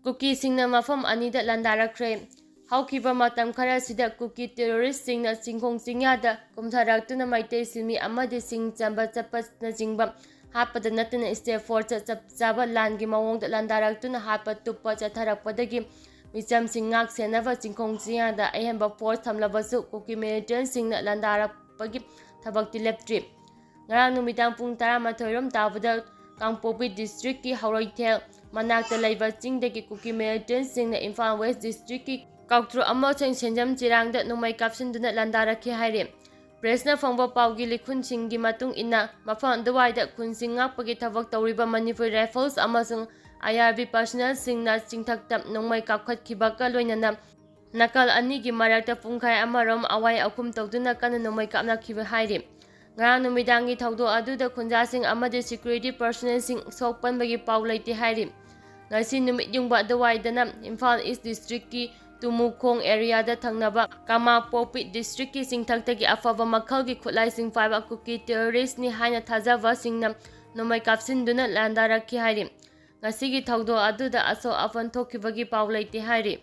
Kuki singna mapham anida landarakhre. Haukiba matam khara sida kuki terrorist singna singkhong singyada kumtharaktuna maitei simi amadi sing chamba chapas na jingba hapada natna step force chaba langi mawongda landaraktuna hapa tuppa chatharakpadagi micham singak senava singkhong singyada ahemba force thamlabasu kuki militant singna landarakpagi thabakti leptri ngarang numidang pung 12 rom tabada Kangpopi district ki Hauroithel manakta laiba chingdagi kuki militant singna Imphal West district ki Kautru amachang senjam chirangda numai kapsinduna landarakhe haire presna phangba pawgi likhun singgi matung ina mafam duwaida khunsing ngakpagi thabak tawriba Manipur Rifles amasung IRB personnel singna chingthakta numai kapkhatkiba ka loinana nakal ani gi marakta pungkhai amarom awai akum tawduna kana numai kapnakhiba haire ngarang numidangi thawdo aduda khunjasing amadi security personnel sing sokpanbagi paw leite haire ngasi numit yungba duwaidana Imphal East district ki Tumukhong area da thangnaba Kamapopi district ki singthaktagi afaba makhalgi khulai sing five kuki terrorist ni haina thajava singna nomai kapsinduna landarakhi haire ngasigi thawdo aduda aso afan thokibagi paw leite haire